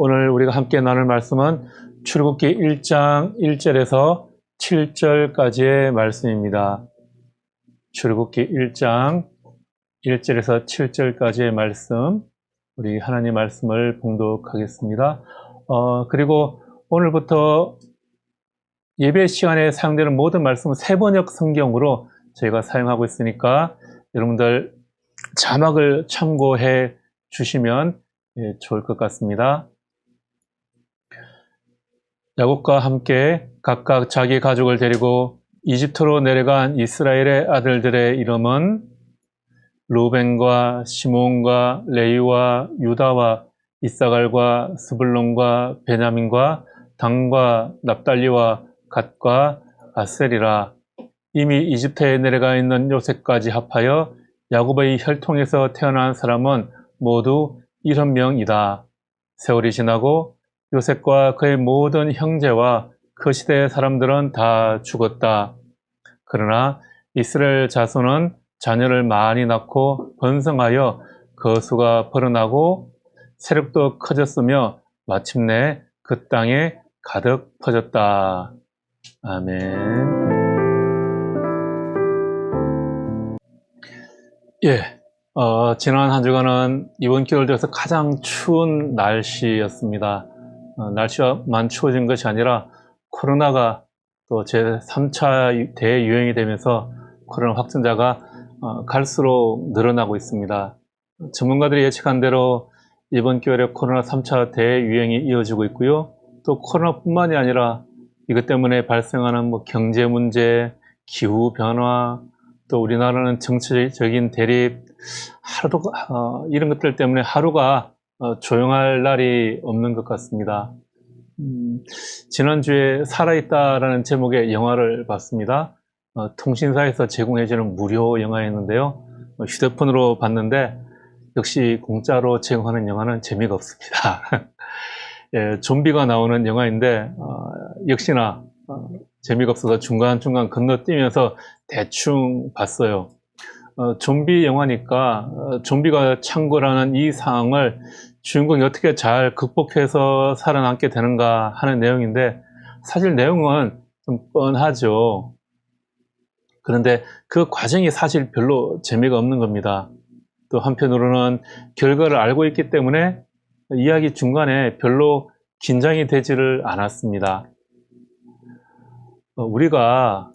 오늘 우리가 함께 나눌 말씀은 출애굽기 1장 1절에서 7절까지의 말씀입니다. 출애굽기 1장 1절에서 7절까지의 말씀, 우리 하나님 말씀을 봉독하겠습니다. 그리고 오늘부터 예배 시간에 사용되는 모든 말씀은 세번역 성경으로 저희가 사용하고 있으니까 여러분들 자막을 참고해 주시면 좋을 것 같습니다. 야곱과 함께 각각 자기 가족을 데리고 이집트로 내려간 이스라엘의 아들들의 이름은 루벤과 시몬과 레위와 유다와 이사갈과 스불론과 베냐민과 단과 납달리와 갓과 아셀이라. 이미 이집트에 내려가 있는 요셉까지 합하여 야곱의 혈통에서 태어난 사람은 모두 70명이다. 세월이 지나고 요셉과 그의 모든 형제와 그 시대의 사람들은 다 죽었다. 그러나 이스라엘 자손은 자녀를 많이 낳고 번성하여 그 수가 벌어나고 세력도 커졌으며 마침내 그 땅에 가득 퍼졌다. 아멘. 지난 한 주간은 이번 겨울 들어서 가장 추운 날씨였습니다. 날씨만 추워진 것이 아니라 코로나가 또 제3차 대유행이 되면서 코로나 확진자가 갈수록 늘어나고 있습니다. 전문가들이 예측한 대로 이번 겨울에 코로나 3차 대유행이 이어지고 있고요. 또 코로나뿐만이 아니라 이것 때문에 발생하는 경제 문제, 기후 변화, 또 우리나라는 정치적인 대립, 이런 것들 때문에 하루가 조용할 날이 없는 것 같습니다. 지난주에 살아있다라는 제목의 영화를 봤습니다. 통신사에서 제공해주는 무료 영화였는데요. 휴대폰으로 봤는데 역시 공짜로 제공하는 영화는 재미가 없습니다. 좀비가 나오는 영화인데 역시나 재미가 없어서 중간중간 건너뛰면서 대충 봤어요. 좀비 영화니까 좀비가 창궐하는 이 상황을 주인공이 어떻게 잘 극복해서 살아남게 되는가 하는 내용인데 사실 내용은 좀 뻔하죠. 그런데 그 과정이 사실 별로 재미가 없는 겁니다. 또 한편으로는 결과를 알고 있기 때문에 이야기 중간에 별로 긴장이 되지를 않았습니다. 우리가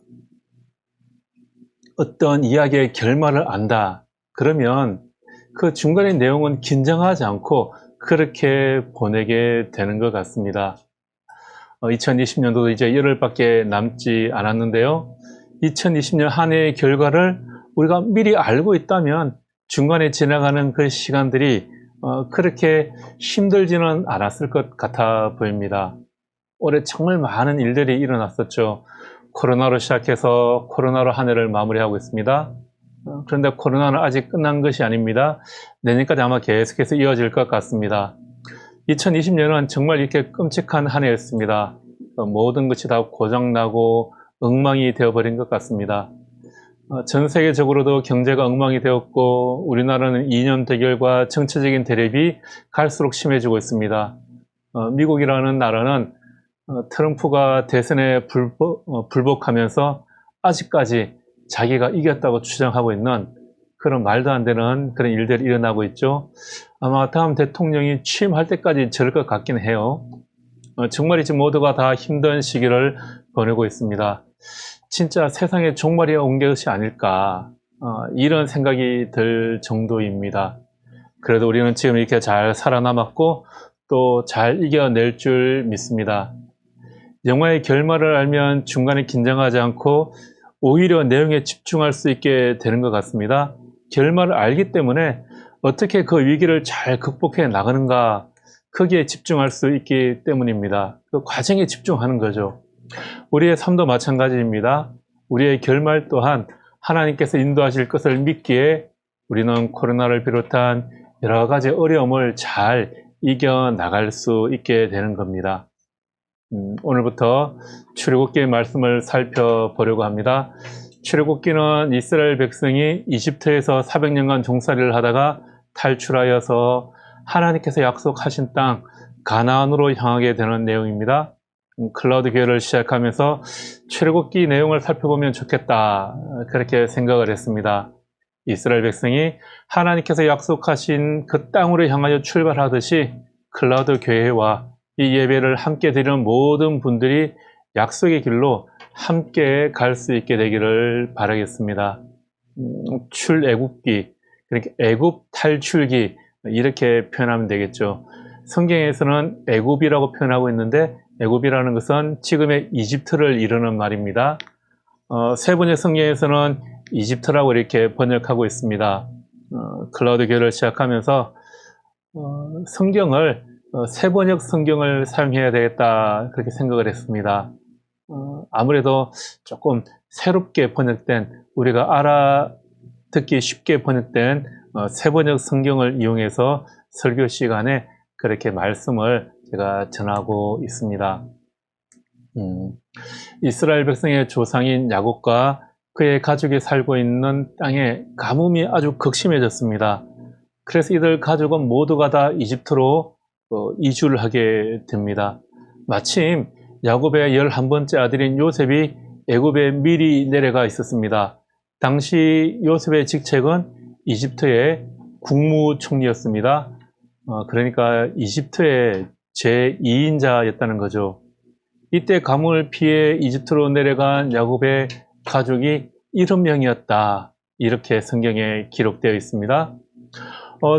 어떤 이야기의 결말을 안다 그러면 그 중간의 내용은 긴장하지 않고 그렇게 보내게 되는 것 같습니다. 2020년도도 이제 열흘밖에 남지 않았는데요. 2020년 한 해의 결과를 우리가 미리 알고 있다면 중간에 지나가는 그 시간들이 그렇게 힘들지는 않았을 것 같아 보입니다. 올해 정말 많은 일들이 일어났었죠. 코로나로 시작해서 코로나로 한 해를 마무리하고 있습니다. 그런데 코로나는 아직 끝난 것이 아닙니다. 내년까지 아마 계속해서 이어질 것 같습니다. 2020년은 정말 이렇게 끔찍한 한 해였습니다. 모든 것이 다 고장나고 엉망이 되어버린 것 같습니다. 전 세계적으로도 경제가 엉망이 되었고 우리나라는 이념 대결과 정치적인 대립이 갈수록 심해지고 있습니다. 미국이라는 나라는 트럼프가 대선에 불복하면서 아직까지 자기가 이겼다고 주장하고 있는 그런 말도 안 되는 그런 일들이 일어나고 있죠. 아마 다음 대통령이 취임할 때까지 저럴 것 같긴 해요. 정말이지 모두가 다 힘든 시기를 보내고 있습니다. 진짜 세상에 종말이 온 것이 아닐까 이런 생각이 들 정도입니다. 그래도 우리는 지금 이렇게 잘 살아남았고 또 잘 이겨낼 줄 믿습니다. 영화의 결말을 알면 중간에 긴장하지 않고 오히려 내용에 집중할 수 있게 되는 것 같습니다. 결말을 알기 때문에 어떻게 그 위기를 잘 극복해 나가는가 거기에 집중할 수 있기 때문입니다. 그 과정에 집중하는 거죠. 우리의 삶도 마찬가지입니다. 우리의 결말 또한 하나님께서 인도하실 것을 믿기에 우리는 코로나를 비롯한 여러 가지 어려움을 잘 이겨나갈 수 있게 되는 겁니다. 오늘부터 출애굽기의 말씀을 살펴보려고 합니다. 출애굽기는 이스라엘 백성이 이집트에서 400년간 종살이를 하다가 탈출하여서 하나님께서 약속하신 땅 가나안으로 향하게 되는 내용입니다. 클라우드 교회를 시작하면서 출애굽기 내용을 살펴보면 좋겠다, 그렇게 생각을 했습니다. 이스라엘 백성이 하나님께서 약속하신 그 땅으로 향하여 출발하듯이 클라우드 교회와 이 예배를 함께 드리는 모든 분들이 약속의 길로 함께 갈 수 있게 되기를 바라겠습니다. 출애굽기, 그러니까 애굽 탈출기, 이렇게 표현하면 되겠죠. 성경에서는 애굽이라고 표현하고 있는데, 애굽이라는 것은 지금의 이집트를 이르는 말입니다. 세 번째 성경에서는 이집트라고 이렇게 번역하고 있습니다. 클라우드 교회를 시작하면서 성경을 세 번역 성경을 사용해야 되겠다, 그렇게 생각을 했습니다. 아무래도 조금 새롭게 번역된, 우리가 알아듣기 쉽게 번역된 세 번역 성경을 이용해서 설교 시간에 그렇게 말씀을 제가 전하고 있습니다. 이스라엘 백성의 조상인 야곱과 그의 가족이 살고 있는 땅에 가뭄이 아주 극심해졌습니다. 그래서 이들 가족은 모두가 다 이집트로 이주를 하게 됩니다. 마침 야곱의 11번째 아들인 요셉이 애굽에 미리 내려가 있었습니다. 당시 요셉의 직책은 이집트의 국무총리였습니다. 그러니까 이집트의 제2인자였다는 거죠. 이때 가뭄을 피해 이집트로 내려간 야곱의 가족이 70명이었다, 이렇게 성경에 기록되어 있습니다.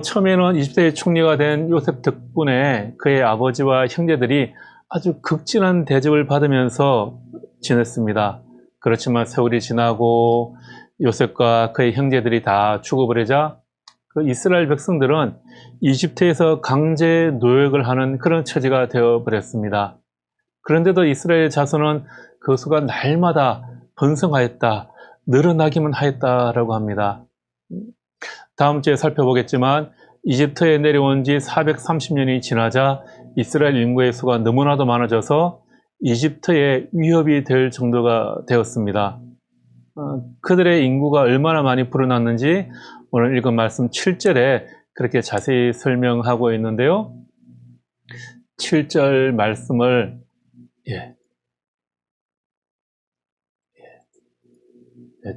처음에는 이집트의 총리가 된 요셉 덕분에 그의 아버지와 형제들이 아주 극진한 대접을 받으면서 지냈습니다. 그렇지만 세월이 지나고 요셉과 그의 형제들이 다 죽어버리자 그 이스라엘 백성들은 이집트에서 강제 노역을 하는 그런 처지가 되어버렸습니다. 그런데도 이스라엘 자손은 그 수가 날마다 번성하였다, 늘어나기만 하였다라고 합니다. 다음 주에 살펴보겠지만 이집트에 내려온 지 430년이 지나자 이스라엘 인구의 수가 너무나도 많아져서 이집트에 위협이 될 정도가 되었습니다. 그들의 인구가 얼마나 많이 불어났는지 오늘 읽은 말씀 7절에 그렇게 자세히 설명하고 있는데요. 7절 말씀을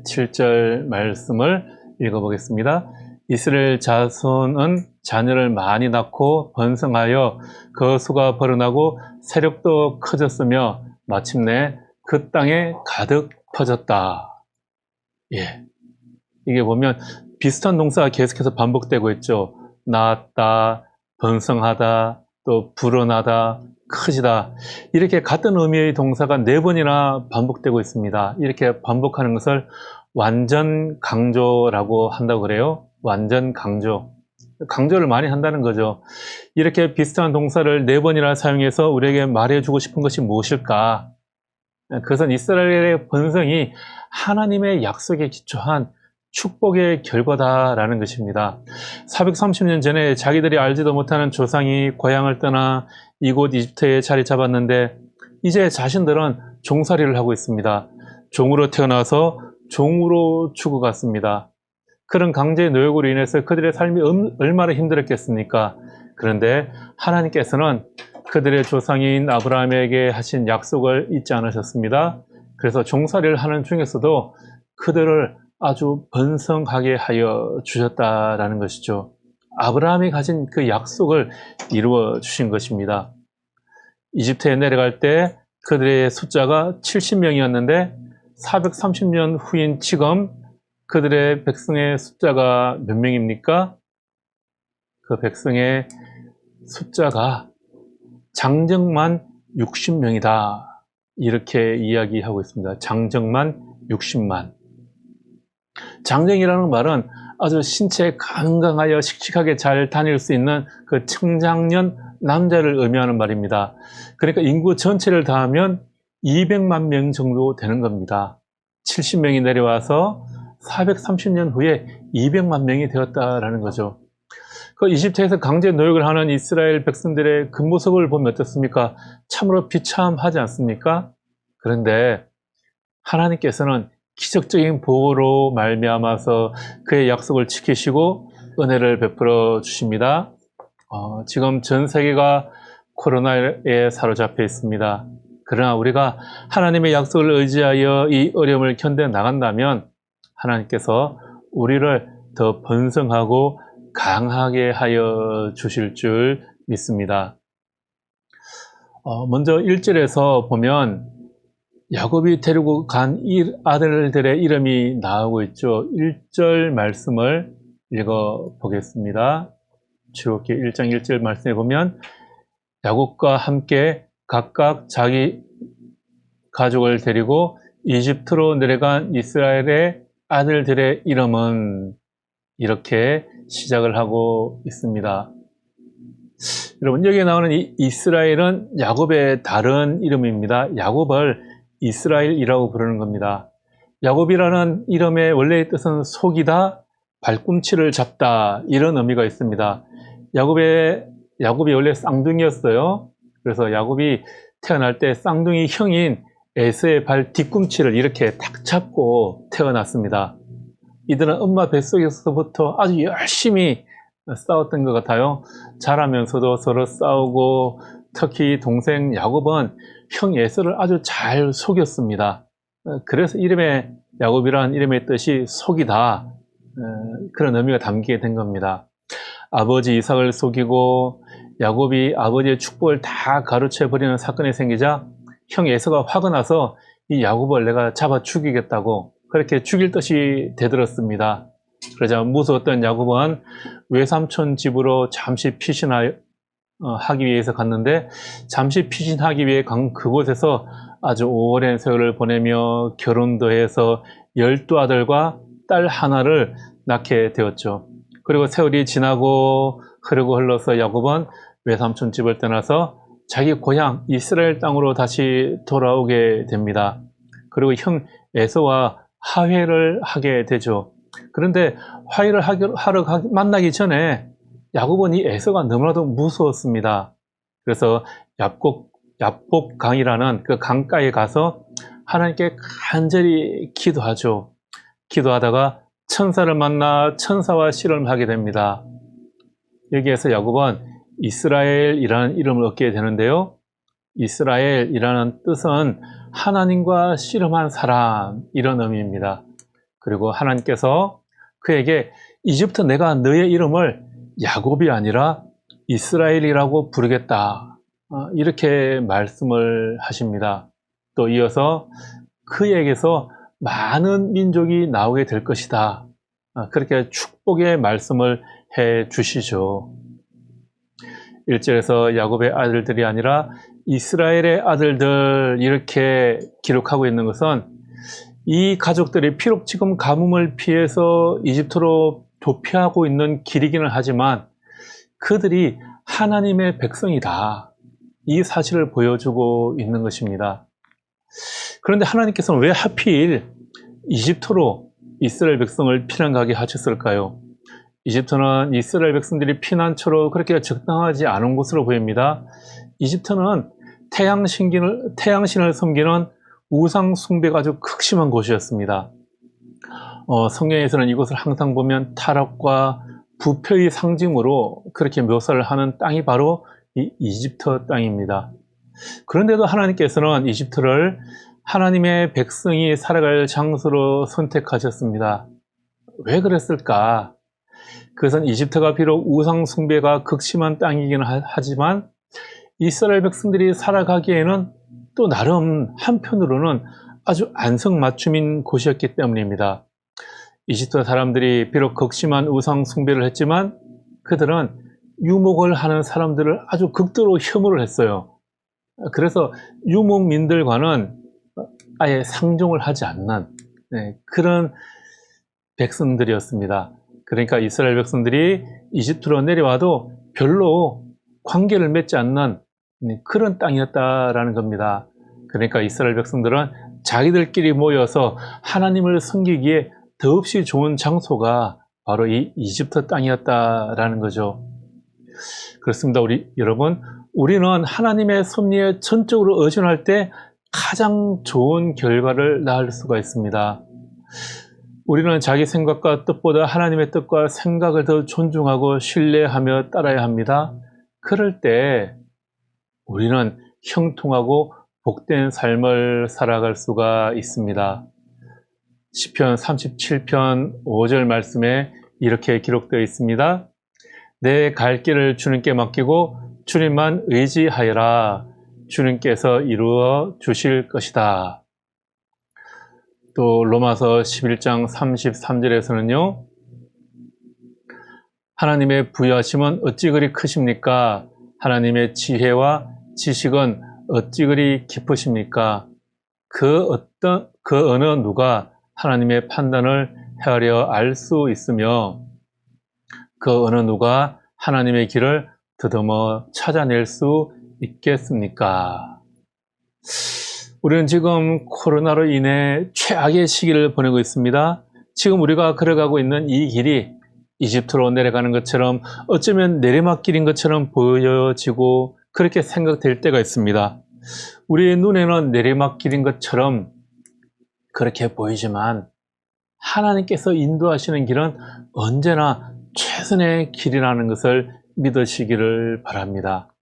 7절 말씀을 읽어보겠습니다. 이스라엘 자손은 자녀를 많이 낳고 번성하여 그 수가 벌어나고 세력도 커졌으며 마침내 그 땅에 가득 퍼졌다. 이게 보면 비슷한 동사가 계속해서 반복되고 있죠. 낳았다, 번성하다, 또 불어나다, 커지다, 이렇게 같은 의미의 동사가 4번이나 반복되고 있습니다. 이렇게 반복하는 것을 완전 강조라고 한다고 그래요. 완전 강조. 강조를 많이 한다는 거죠. 이렇게 비슷한 동사를 4번이나 사용해서 우리에게 말해주고 싶은 것이 무엇일까? 그것은 이스라엘의 번성이 하나님의 약속에 기초한 축복의 결과다라는 것입니다. 430년 전에 자기들이 알지도 못하는 조상이 고향을 떠나 이곳 이집트에 자리 잡았는데 이제 자신들은 종살이를 하고 있습니다. 종으로 태어나서 종으로 죽어갔습니다. 그런 강제 노역으로 인해서 그들의 삶이 얼마나 힘들었겠습니까? 그런데 하나님께서는 그들의 조상인 아브라함에게 하신 약속을 잊지 않으셨습니다. 그래서 종살이를 하는 중에서도 그들을 아주 번성하게 하여 주셨다라는 것이죠. 아브라함이 가진 그 약속을 이루어 주신 것입니다. 이집트에 내려갈 때 그들의 숫자가 70명이었는데 430년 후인 지금 그들의 백성의 숫자가 몇 명입니까? 그 백성의 숫자가 장정만 60명이다. 이렇게 이야기하고 있습니다. 장정만 60만. 장정이라는 말은 아주 신체 건강하여 씩씩하게 잘 다닐 수 있는 그 청장년 남자를 의미하는 말입니다. 그러니까 인구 전체를 더하면 200만 명 정도 되는 겁니다. 70명이 내려와서 430년 후에 200만 명이 되었다라는 거죠. 그 이집트에서 강제 노역을 하는 이스라엘 백성들의 그 모습을 보면 어떻습니까? 참으로 비참하지 않습니까? 그런데 하나님께서는 기적적인 보호로 말미암아서 그의 약속을 지키시고 은혜를 베풀어 주십니다. 지금 전 세계가 코로나에 사로잡혀 있습니다. 그러나 우리가 하나님의 약속을 의지하여 이 어려움을 견뎌 나간다면 하나님께서 우리를 더 번성하고 강하게 하여 주실 줄 믿습니다. 먼저 1절에서 보면 야곱이 데리고 간 아들들의 이름이 나오고 있죠. 1절 말씀을 읽어 보겠습니다. 출애굽기 1장 1절 말씀에 보면 야곱과 함께 각각 자기 가족을 데리고 이집트로 내려간 이스라엘의 아들들의 이름은 이렇게 시작을 하고 있습니다. 여러분, 여기에 나오는 이 이스라엘은 야곱의 다른 이름입니다. 야곱을 이스라엘이라고 부르는 겁니다. 야곱이라는 이름의 원래의 뜻은 속이다, 발꿈치를 잡다, 이런 의미가 있습니다. 야곱이 원래 쌍둥이였어요. 그래서 야곱이 태어날 때 쌍둥이 형인 에서의 발 뒤꿈치를 이렇게 탁 잡고 태어났습니다. 이들은 엄마 뱃속에서부터 아주 열심히 싸웠던 것 같아요. 자라면서도 서로 싸우고, 특히 동생 야곱은 형 에서를 아주 잘 속였습니다. 그래서 야곱이라는 이름의 뜻이 속이다, 그런 의미가 담기게 된 겁니다. 아버지 이삭을 속이고 야곱이 아버지의 축복을 다 가로채버리는 사건이 생기자 형 에서가 화가 나서 이 야곱을 내가 잡아 죽이겠다고 그렇게 죽일 뜻이 되들었습니다. 그러자 무서웠던 야곱은 외삼촌 집으로 잠시 피신하기 위해서 갔는데, 잠시 피신하기 위해 간 그곳에서 아주 오랜 세월을 보내며 결혼도 해서 12아들과 딸 하나를 낳게 되었죠. 그리고 세월이 지나고 흐르고 흘러서 야곱은 외삼촌 집을 떠나서 자기 고향 이스라엘 땅으로 다시 돌아오게 됩니다. 그리고 형 에서와 화해를 하게 되죠. 그런데 화해를 하러 만나기 전에 야곱은 이 에서가 너무나도 무서웠습니다. 그래서 얍곡강이라는 그 강가에 가서 하나님께 간절히 기도하죠. 기도하다가 천사를 만나 천사와 씨름하게 됩니다. 여기에서 야곱은 이스라엘이라는 이름을 얻게 되는데요. 이스라엘이라는 뜻은 하나님과 씨름한 사람, 이런 의미입니다. 그리고 하나님께서 그에게 이제부터 내가 너의 이름을 야곱이 아니라 이스라엘이라고 부르겠다, 이렇게 말씀을 하십니다. 또 이어서 그에게서 많은 민족이 나오게 될 것이다, 그렇게 축복의 말씀을 해 주시죠. 1절에서 야곱의 아들들이 아니라 이스라엘의 아들들, 이렇게 기록하고 있는 것은 이 가족들이 비록 지금 가뭄을 피해서 이집트로 도피하고 있는 길이기는 하지만 그들이 하나님의 백성이다, 이 사실을 보여주고 있는 것입니다. 그런데 하나님께서는 왜 하필 이집트로 이스라엘 백성을 피난 가게 하셨을까요? 이집트는 이스라엘 백성들이 피난처로 그렇게 적당하지 않은 곳으로 보입니다. 이집트는 태양신을 섬기는 우상 숭배가 아주 극심한 곳이었습니다. 성경에서는 이곳을 항상 보면 타락과 부패의 상징으로 그렇게 묘사를 하는 땅이 바로 이 이집트 땅입니다. 그런데도 하나님께서는 이집트를 하나님의 백성이 살아갈 장소로 선택하셨습니다. 왜 그랬을까? 그것은 이집트가 비록 우상 숭배가 극심한 땅이긴 하지만 이스라엘 백성들이 살아가기에는 또 나름 한편으로는 아주 안성맞춤인 곳이었기 때문입니다. 이집트 사람들이 비록 극심한 우상 숭배를 했지만 그들은 유목을 하는 사람들을 아주 극도로 혐오를 했어요. 그래서 유목민들과는 아예 상종을 하지 않는 그런 백성들이었습니다. 그러니까 이스라엘 백성들이 이집트로 내려와도 별로 관계를 맺지 않는 그런 땅이었다라는 겁니다. 그러니까 이스라엘 백성들은 자기들끼리 모여서 하나님을 섬기기에 더없이 좋은 장소가 바로 이 이집트 땅이었다라는 거죠. 그렇습니다. 여러분, 우리는 하나님의 섭리에 전적으로 의존할 때 가장 좋은 결과를 낳을 수가 있습니다. 우리는 자기 생각과 뜻보다 하나님의 뜻과 생각을 더 존중하고 신뢰하며 따라야 합니다. 그럴 때 우리는 형통하고 복된 삶을 살아갈 수가 있습니다. 시편 37편 5절 말씀에 이렇게 기록되어 있습니다. 내 갈 길을 주님께 맡기고 주님만 의지하여라. 주님께서 이루어 주실 것이다. 또 로마서 11장 33절에서는요. 하나님의 부여하심은 어찌 그리 크십니까? 하나님의 지혜와 지식은 어찌 그리 깊으십니까? 그 어느 누가 하나님의 판단을 헤아려 알 수 있으며 그 어느 누가 하나님의 길을 더듬어 찾아낼 수 있겠습니까? 우리는 지금 코로나로 인해 최악의 시기를 보내고 있습니다. 지금 우리가 걸어가고 있는 이 길이 이집트로 내려가는 것처럼 어쩌면 내리막길인 것처럼 보여지고 그렇게 생각될 때가 있습니다. 우리의 눈에는 내리막길인 것처럼 그렇게 보이지만 하나님께서 인도하시는 길은 언제나 최선의 길이라는 것을 믿으시기를 바랍니다.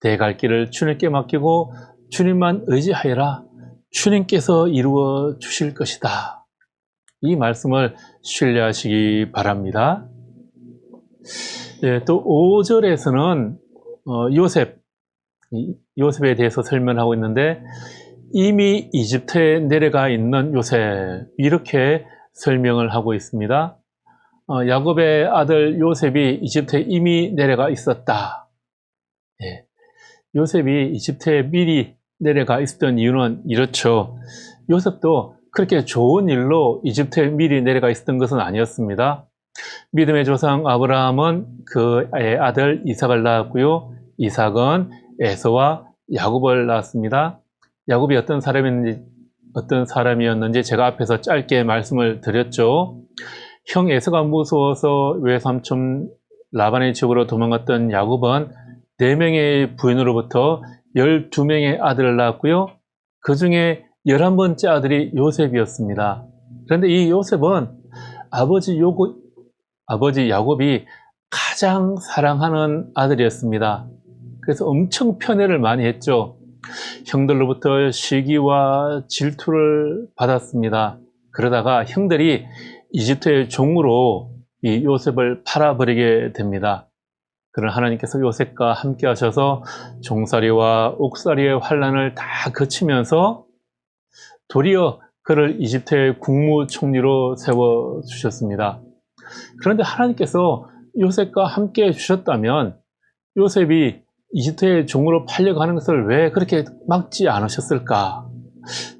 내 갈 길을 주님께 맡기고 주님만 의지하여라. 주님께서 이루어 주실 것이다. 이 말씀을 신뢰하시기 바랍니다. 또 5절에서는 요셉에 대해서 설명하고 있는데 이미 이집트에 내려가 있는 요셉 이렇게 설명을 하고 있습니다. 야곱의 아들 요셉이 이집트에 이미 내려가 있었다. 요셉이 이집트에 미리 내려가 있었던 이유는 이렇죠. 요셉도 그렇게 좋은 일로 이집트에 미리 내려가 있었던 것은 아니었습니다. 믿음의 조상 아브라함은 그의 아들 이삭을 낳았고요. 이삭은 에서와 야곱을 낳았습니다. 야곱이 어떤 사람이었는지 제가 앞에서 짧게 말씀을 드렸죠. 형 에서가 무서워서 외삼촌 라반의 집으로 도망갔던 야곱은 4명의 부인으로부터 12명의 아들을 낳았고요. 그 중에 11번째 아들이 요셉이었습니다. 그런데 이 요셉은 아버지 야곱이 가장 사랑하는 아들이었습니다. 그래서 엄청 편애를 많이 했죠. 형들로부터 시기와 질투를 받았습니다. 그러다가 형들이 이집트의 종으로 이 요셉을 팔아버리게 됩니다. 그러나 하나님께서 요셉과 함께 하셔서 종살이와 옥살이의 환난을 다 거치면서 도리어 그를 이집트의 국무총리로 세워주셨습니다. 그런데 하나님께서 요셉과 함께 해주셨다면 요셉이 이집트의 종으로 팔려가는 것을 왜 그렇게 막지 않으셨을까?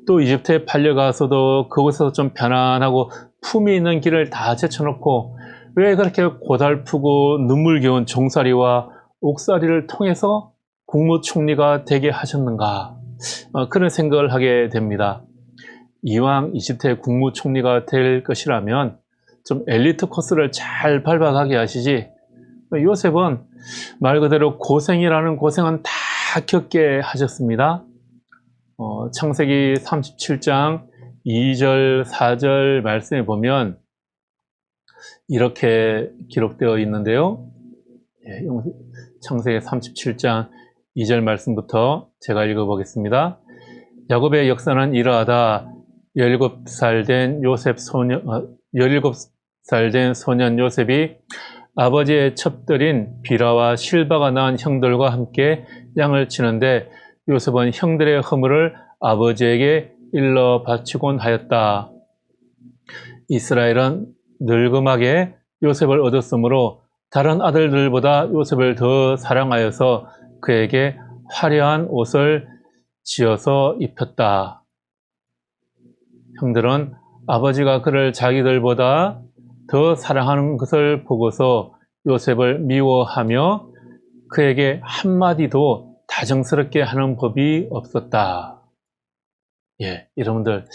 또 이집트에 팔려가서도 그곳에서 좀 편안하고 품이 있는 길을 다 제쳐놓고 왜 그렇게 고달프고 눈물겨운 종살이와 옥살이를 통해서 국무총리가 되게 하셨는가? 그런 생각을 하게 됩니다. 이왕 이집트의 국무총리가 될 것이라면 좀 엘리트 코스를 잘 밟아가게 하시지. 요셉은 말 그대로 고생이라는 고생은 다 겪게 하셨습니다. 창세기 37장 2절, 4절 말씀에 보면 이렇게 기록되어 있는데요. 창세기 37장 2절 말씀부터 제가 읽어보겠습니다. 야곱의 역사는 이러하다. 17살 된 소년 요셉이 아버지의 첩들인 비라와 실바가 낳은 형들과 함께 양을 치는데 요셉은 형들의 허물을 아버지에게 일러 바치곤 하였다. 이스라엘은 늙음하게 요셉을 얻었으므로 다른 아들들보다 요셉을 더 사랑하여서 그에게 화려한 옷을 지어서 입혔다. 형들은 아버지가 그를 자기들보다 더 사랑하는 것을 보고서 요셉을 미워하며 그에게 한마디도 다정스럽게 하는 법이 없었다. 여러분들,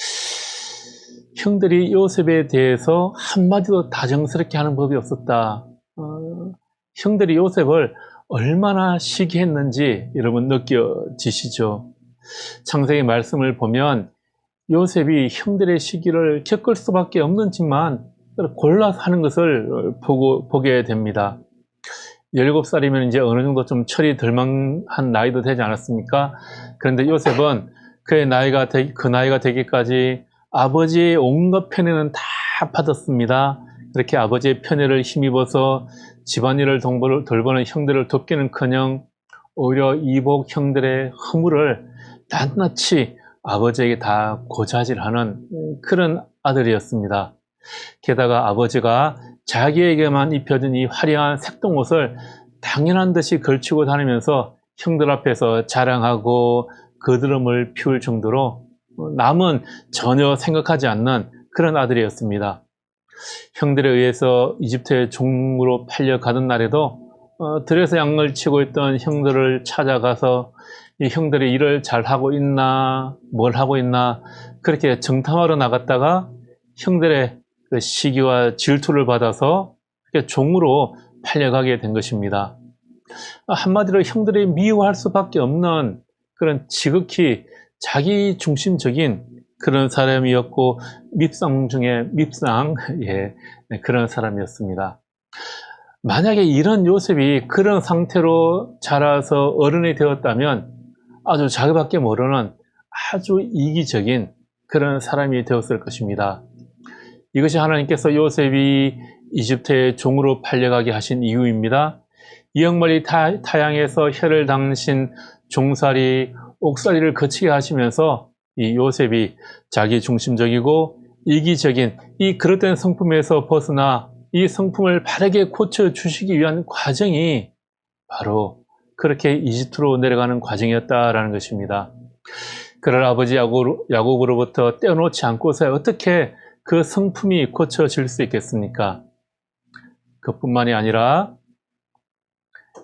형들이 요셉에 대해서 한마디도 다정스럽게 하는 법이 없었다. 형들이 요셉을 얼마나 시기했는지 여러분 느껴지시죠? 창세기 말씀을 보면 요셉이 형들의 시기를 겪을 수밖에 없는지만 골라서 하는 것을 보게 됩니다. 17살이면 이제 어느 정도 좀 철이 덜망한 나이도 되지 않았습니까? 그런데 요셉은 그 나이가 되기까지 아버지의 온갖 편애는 다 받았습니다. 그렇게 아버지의 편애를 힘입어서 집안일을 돌보는 형들을 돕기는커녕 오히려 이복 형들의 허물을 낱낱이 아버지에게 다 고자질하는 그런 아들이었습니다. 게다가 아버지가 자기에게만 입혀진 이 화려한 색동옷을 당연한 듯이 걸치고 다니면서 형들 앞에서 자랑하고 거드름을 피울 정도로 남은 전혀 생각하지 않는 그런 아들이었습니다. 형들에 의해서 이집트의 종으로 팔려가던 날에도 들에서 양을 치고 있던 형들을 찾아가서 이 형들이 일을 잘하고 있나 뭘 하고 있나 그렇게 정탐하러 나갔다가 형들의 그 시기와 질투를 받아서 종으로 팔려가게 된 것입니다. 한마디로 형들이 미워할 수밖에 없는 그런 지극히 자기 중심적인 그런 사람이었고 밉상 중에 밉상 그런 사람이었습니다. 만약에 이런 요셉이 그런 상태로 자라서 어른이 되었다면 아주 자기밖에 모르는 아주 이기적인 그런 사람이 되었을 것입니다. 이것이 하나님께서 요셉이 이집트의 종으로 팔려가게 하신 이유입니다. 이역멀리 타양에서 혀를 당신 종살이 옥살이를 거치게 하시면서 이 요셉이 자기 중심적이고 이기적인 이 그릇된 성품에서 벗어나 이 성품을 바르게 고쳐주시기 위한 과정이 바로 그렇게 이집트로 내려가는 과정이었다라는 것입니다. 그를 아버지 야곱으로부터 떼어놓지 않고서 어떻게 그 성품이 고쳐질 수 있겠습니까? 그뿐만이 아니라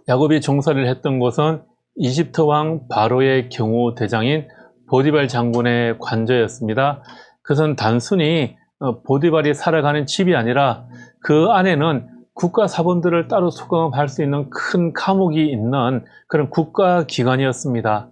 야곱이 종살이를 했던 곳은 이집트 왕 바로의 경호대장인 보디발 장군의 관저였습니다. 그것은 단순히 보디발이 살아가는 집이 아니라 그 안에는 국가 사범들을 따로 수감할 수 있는 큰 감옥이 있는 그런 국가기관이었습니다.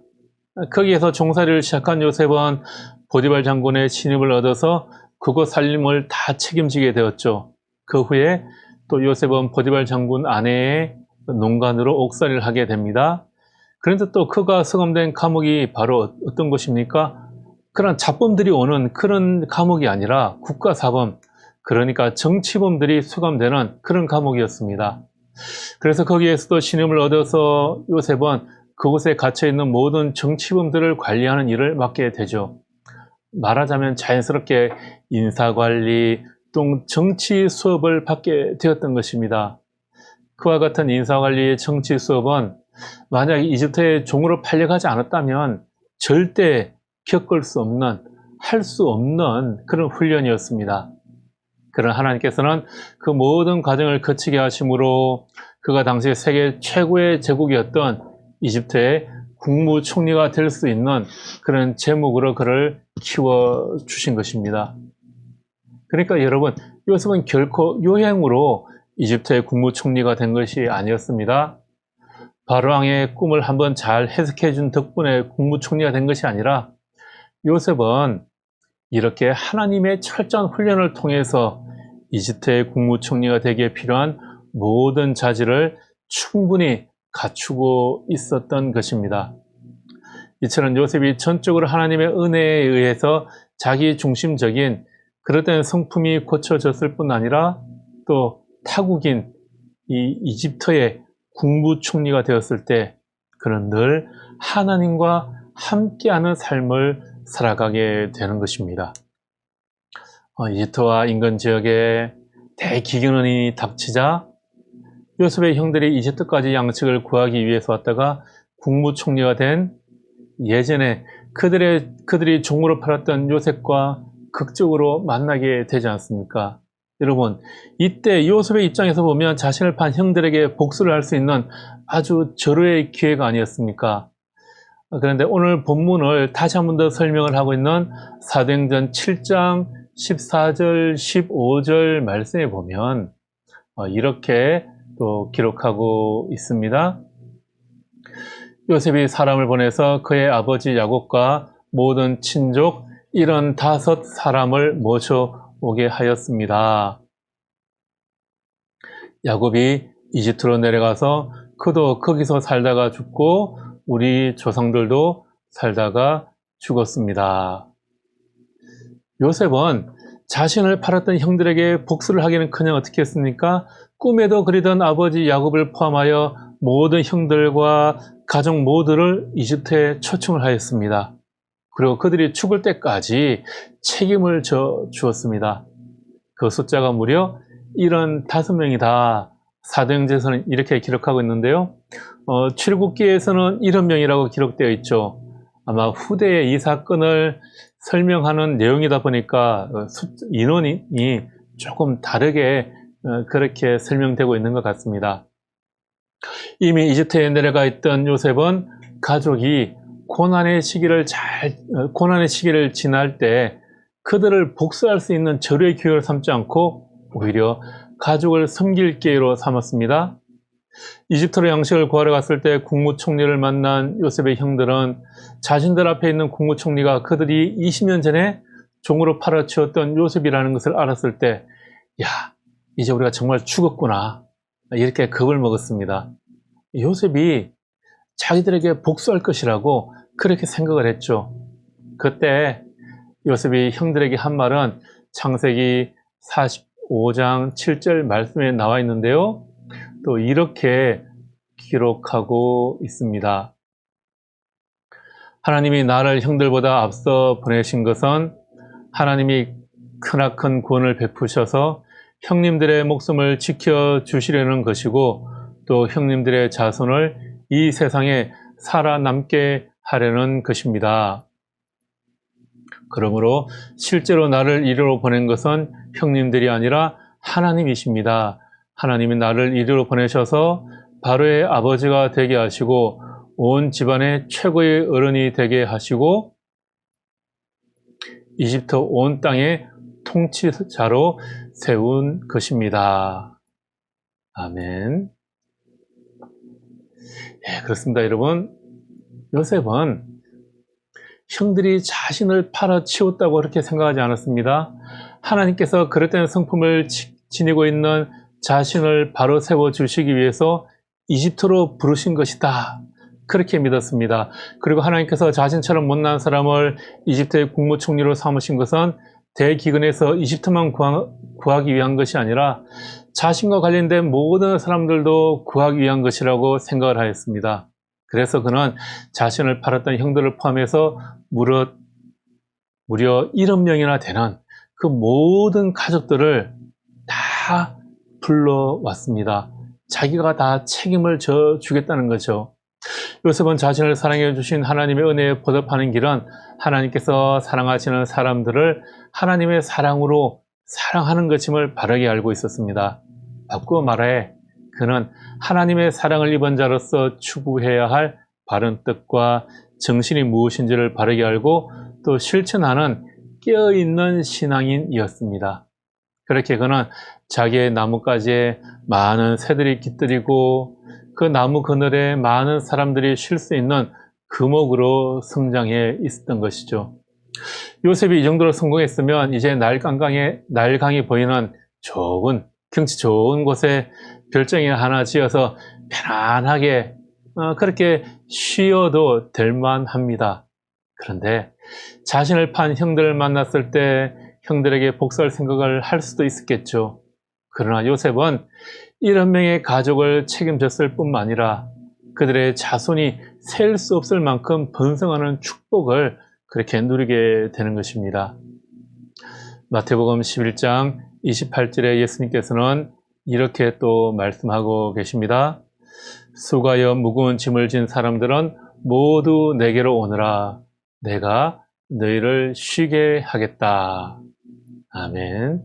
거기에서 종살이를 시작한 요셉은 보디발 장군의 신임을 얻어서 그곳 살림을 다 책임지게 되었죠. 그 후에 또 요셉은 보디발 장군 아내의 농간으로 옥살이를 하게 됩니다. 그런데 또 그가 수감된 감옥이 바로 어떤 곳입니까? 그런 잡범들이 오는 그런 감옥이 아니라 국가사범, 그러니까 정치범들이 수감되는 그런 감옥이었습니다. 그래서 거기에서도 신임을 얻어서 요셉은 그곳에 갇혀있는 모든 정치범들을 관리하는 일을 맡게 되죠. 말하자면 자연스럽게 인사관리 또 정치 수업을 받게 되었던 것입니다. 그와 같은 인사관리 정치 수업은 만약 이집트의 종으로 팔려가지 않았다면 절대 겪을 수 없는, 할 수 없는 그런 훈련이었습니다. 그러나 하나님께서는 그 모든 과정을 거치게 하심으로 그가 당시 세계 최고의 제국이었던 이집트의 국무총리가 될 수 있는 그런 제목으로 그를 키워주신 것입니다. 그러니까 여러분, 요셉은 결코 요행으로 이집트의 국무총리가 된 것이 아니었습니다. 바로왕의 꿈을 한번 잘 해석해 준 덕분에 국무총리가 된 것이 아니라 요셉은 이렇게 하나님의 철저한 훈련을 통해서 이집트의 국무총리가 되기에 필요한 모든 자질을 충분히 갖추고 있었던 것입니다. 이처럼 요셉이 전적으로 하나님의 은혜에 의해서 자기 중심적인 그릇된 성품이 고쳐졌을 뿐 아니라 또 타국인 이 이집트의 국무총리가 되었을 때 그는 늘 하나님과 함께하는 삶을 살아가게 되는 것입니다. 이집트와 인근 지역에 대기근이 닥치자 요셉의 형들이 이집트까지 양식을 구하기 위해서 왔다가 국무총리가 된 예전에 그들이 종으로 팔았던 요셉과 극적으로 만나게 되지 않습니까? 여러분, 이때 요셉의 입장에서 보면 자신을 판 형들에게 복수를 할 수 있는 아주 절호의 기회가 아니었습니까? 그런데 오늘 본문을 다시 한 번 더 설명을 하고 있는 사도행전 7장 14절, 15절 말씀에 보면 이렇게 또 기록하고 있습니다. 요셉이 사람을 보내서 그의 아버지 야곱과 모든 친족 75사람을 모셔오게 하였습니다. 야곱이 이집트로 내려가서 그도 거기서 살다가 죽고 우리 조상들도 살다가 죽었습니다. 요셉은 자신을 팔았던 형들에게 복수를 하기는커녕 어떻게 했습니까? 꿈에도 그리던 아버지 야곱을 포함하여 모든 형들과 가족 모두를 이집트에 초청을 하였습니다. 그리고 그들이 죽을 때까지 책임을 져 주었습니다. 그 숫자가 무려 75명이다. 사도행전에서는 이렇게 기록하고 있는데요. 출애굽기에서는 70명이라고 기록되어 있죠. 아마 후대에 이 사건을 설명하는 내용이다 보니까 인원이 조금 다르게 그렇게 설명되고 있는 것 같습니다. 이미 이집트에 내려가 있던 요셉은 가족이 고난의 시기를 지날 때 그들을 복수할 수 있는 절호의 기회를 삼지 않고 오히려 가족을 섬길 기회로 삼았습니다. 이집트로 양식을 구하러 갔을 때 국무총리를 만난 요셉의 형들은 자신들 앞에 있는 국무총리가 그들이 20년 전에 종으로 팔아치웠던 요셉이라는 것을 알았을 때, 야, 이제 우리가 정말 죽었구나, 이렇게 겁을 먹었습니다. 요셉이 자기들에게 복수할 것이라고 그렇게 생각을 했죠. 그때 요셉이 형들에게 한 말은 창세기 45장 7절 말씀에 나와 있는데요. 또 이렇게 기록하고 있습니다. 하나님이 나를 형들보다 앞서 보내신 것은 하나님이 크나큰 구원을 베푸셔서 형님들의 목숨을 지켜주시려는 것이고 또 형님들의 자손을 이 세상에 살아남게 하려는 것입니다. 그러므로 실제로 나를 이리로 보낸 것은 형님들이 아니라 하나님이십니다. 하나님이 나를 이리로 보내셔서 바로의 아버지가 되게 하시고 온 집안의 최고의 어른이 되게 하시고 이집트 온 땅의 통치자로 세운 것입니다. 아멘. 예, 그렇습니다, 여러분. 요셉은 형들이 자신을 팔아치웠다고 그렇게 생각하지 않았습니다. 하나님께서 그릇된 성품을 지니고 있는 자신을 바로 세워주시기 위해서 이집트로 부르신 것이다, 그렇게 믿었습니다. 그리고 하나님께서 자신처럼 못난 사람을 이집트의 국무총리로 삼으신 것은 대기근에서 이집트만 구하기 위한 것이 아니라 자신과 관련된 모든 사람들도 구하기 위한 것이라고 생각을 하였습니다. 그래서 그는 자신을 팔았던 형들을 포함해서 무려 70명이나 되는 그 모든 가족들을 다 불러왔습니다. 자기가 다 책임을 져주겠다는 거죠. 요셉은 자신을 사랑해 주신 하나님의 은혜에 보답하는 길은 하나님께서 사랑하시는 사람들을 하나님의 사랑으로 사랑하는 것임을 바르게 알고 있었습니다. 바꾸어 말해 그는 하나님의 사랑을 입은 자로서 추구해야 할 바른 뜻과 정신이 무엇인지를 바르게 알고 또 실천하는 깨어있는 신앙인이었습니다. 그렇게 그는 자기의 나뭇가지에 많은 새들이 깃들이고 그 나무 그늘에 많은 사람들이 쉴 수 있는 금옥으로 성장해 있었던 것이죠. 요셉이 이 정도로 성공했으면 이제 날강이 보이는 좋은, 경치 좋은 곳에 별장이 하나 지어서 편안하게 그렇게 쉬어도 될 만합니다. 그런데 자신을 판 형들을 만났을 때 형들에게 복수할 생각을 할 수도 있었겠죠. 그러나 요셉은 70명의 가족을 책임졌을 뿐만 아니라 그들의 자손이 셀 수 없을 만큼 번성하는 축복을 그렇게 누리게 되는 것입니다. 마태복음 11장 28절에 예수님께서는 이렇게 또 말씀하고 계십니다. 수고하여 무거운 짐을 진 사람들은 모두 내게로 오너라. 내가 너희를 쉬게 하겠다. 아멘.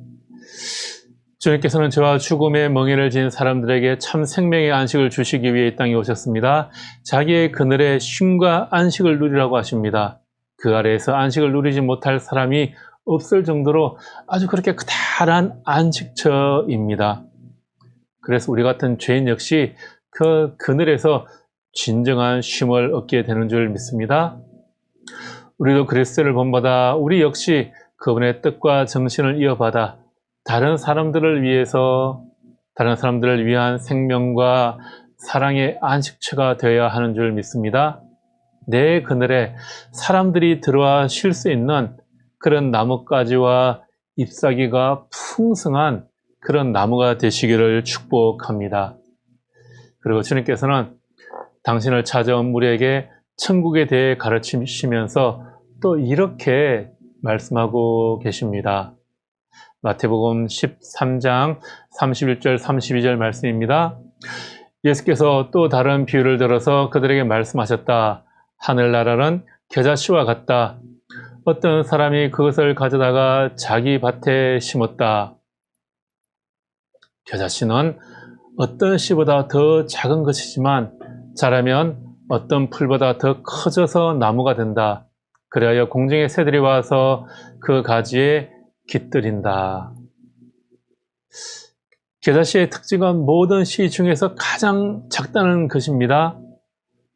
주님께서는 저와 죽음의 멍에를 지닌 사람들에게 참 생명의 안식을 주시기 위해 이 땅에 오셨습니다. 자기의 그늘에 쉼과 안식을 누리라고 하십니다. 그 아래에서 안식을 누리지 못할 사람이 없을 정도로 아주 그렇게 커다란 안식처입니다. 그래서 우리 같은 죄인 역시 그 그늘에서 진정한 쉼을 얻게 되는 줄 믿습니다. 우리도 그리스도를 본받아 우리 역시 그분의 뜻과 정신을 이어받아 다른 사람들을 위해서 다른 사람들을 위한 생명과 사랑의 안식처가 되어야 하는 줄 믿습니다. 내 그늘에 사람들이 들어와 쉴 수 있는 그런 나뭇가지와 잎사귀가 풍성한 그런 나무가 되시기를 축복합니다. 그리고 주님께서는 당신을 찾아온 우리에게 천국에 대해 가르치시면서 또 이렇게 말씀하고 계십니다. 마태복음 13장 31절 32절 말씀입니다. 예수께서 또 다른 비유를 들어서 그들에게 말씀하셨다. 하늘나라는 겨자씨와 같다. 어떤 사람이 그것을 가져다가 자기 밭에 심었다. 겨자씨는 어떤 씨보다 더 작은 것이지만 자라면 어떤 풀보다 더 커져서 나무가 된다. 그리하여 공중의 새들이 와서 그 가지에 깃들인다. 겨자씨의 특징은 모든 씨 중에서 가장 작다는 것입니다.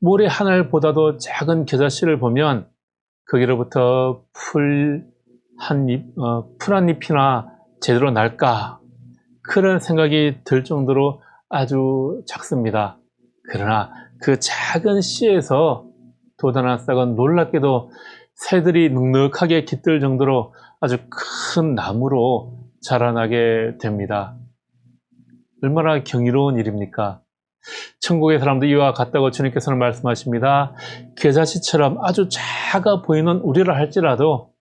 모래 하늘보다도 작은 겨자씨를 보면 거기로부터 풀 한 잎이나 제대로 날까? 그런 생각이 들 정도로 아주 작습니다. 그러나 그 작은 씨에서 돋아난 싹은 놀랍게도 새들이 눅눅하게 깃들 정도로 아주 큰 나무로 자라나게 됩니다. 얼마나 경이로운 일입니까? 천국의 사람도 이와 같다고 주님께서는 말씀하십니다. 겨자씨처럼 아주 작아 보이는 우리를 할지라도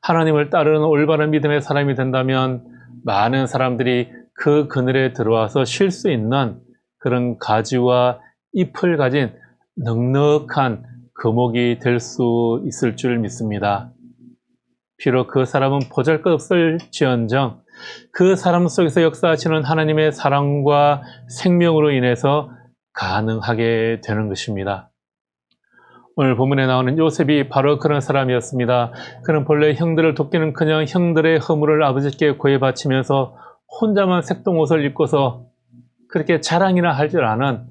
하나님을 따르는 올바른 믿음의 사람이 된다면 많은 사람들이 그 그늘에 들어와서 쉴 수 있는 그런 가지와 잎을 가진 넉넉한 거목이 될 수 있을 줄 믿습니다. 비록 그 사람은 보잘것없을지언정 그 사람 속에서 역사하시는 하나님의 사랑과 생명으로 인해서 가능하게 되는 것입니다. 오늘 본문에 나오는 요셉이 바로 그런 사람이었습니다. 그는 본래 형들을 돕기는커녕 형들의 허물을 아버지께 고해 바치면서 혼자만 색동옷을 입고서 그렇게 자랑이나 할 줄 아는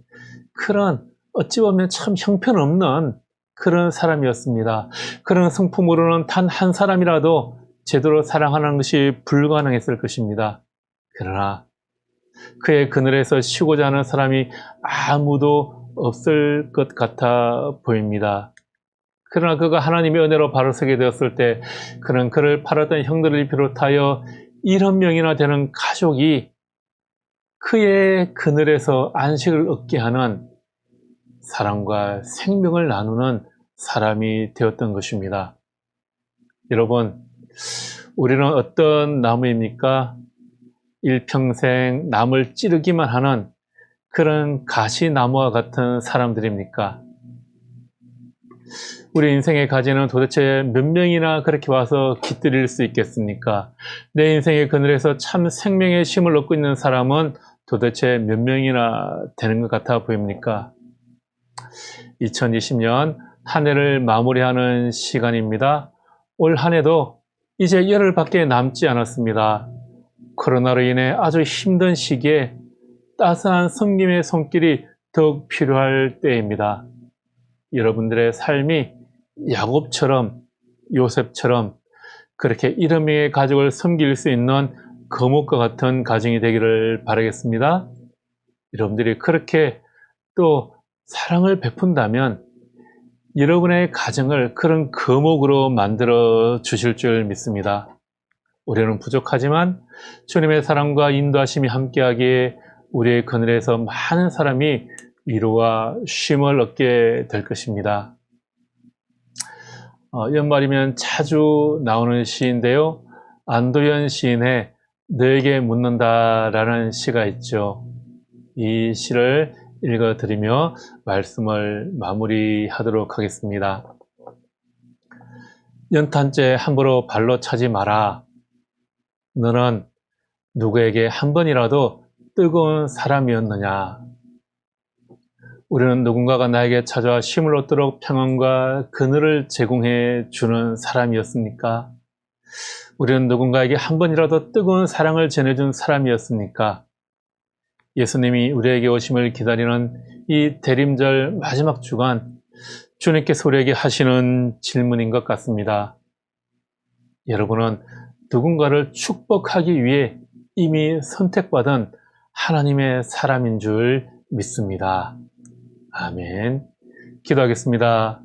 그런 어찌 보면 참 형편없는 그런 사람이었습니다. 그런 성품으로는 단 한 사람이라도 제대로 사랑하는 것이 불가능했을 것입니다. 그러나 그의 그늘에서 쉬고자 하는 사람이 아무도 없을 것 같아 보입니다. 그러나 그가 하나님의 은혜로 바로 서게 되었을 때 그는 그를 팔았던 형들을 비롯하여 1억 명이나 되는 가족이 그의 그늘에서 안식을 얻게 하는 사랑과 생명을 나누는 사람이 되었던 것입니다. 여러분, 우리는 어떤 나무입니까? 일평생 남을 찌르기만 하는 그런 가시나무와 같은 사람들입니까? 우리 인생의 가지는 도대체 몇 명이나 그렇게 와서 깃들일 수 있겠습니까? 내 인생의 그늘에서 참 생명의 쉼을 얻고 있는 사람은 도대체 몇 명이나 되는 것 같아 보입니까? 2020년 한 해를 마무리하는 시간입니다. 올 한 해도 이제 열흘밖에 남지 않았습니다. 코로나로 인해 아주 힘든 시기에 따스한 성김의 손길이 더욱 필요할 때입니다. 여러분들의 삶이 야곱처럼 요셉처럼 그렇게 1억 명의 가족을 섬길 수 있는 거목과 같은 가정이 되기를 바라겠습니다. 여러분들이 그렇게 또 사랑을 베푼다면 여러분의 가정을 그런 거목으로 만들어 주실 줄 믿습니다. 우리는 부족하지만 주님의 사랑과 인도하심이 함께하기에 우리의 그늘에서 많은 사람이 위로와 쉼을 얻게 될 것입니다. 연말이면 자주 나오는 시인데요. 안도현 시인의 너에게 묻는다라는 시가 있죠. 이 시를 읽어드리며 말씀을 마무리하도록 하겠습니다. 연탄재 함부로 발로 차지 마라. 너는 누구에게 한 번이라도 뜨거운 사람이었느냐? 우리는 누군가가 나에게 찾아와 쉼을 얻도록 평안과 그늘을 제공해 주는 사람이었습니까? 우리는 누군가에게 한 번이라도 뜨거운 사랑을 전해준 사람이었습니까? 예수님이 우리에게 오심을 기다리는 이 대림절 마지막 주간 주님께서 우리에게 하시는 질문인 것 같습니다. 여러분은 누군가를 축복하기 위해 이미 선택받은 하나님의 사람인 줄 믿습니다. 아멘. 기도하겠습니다.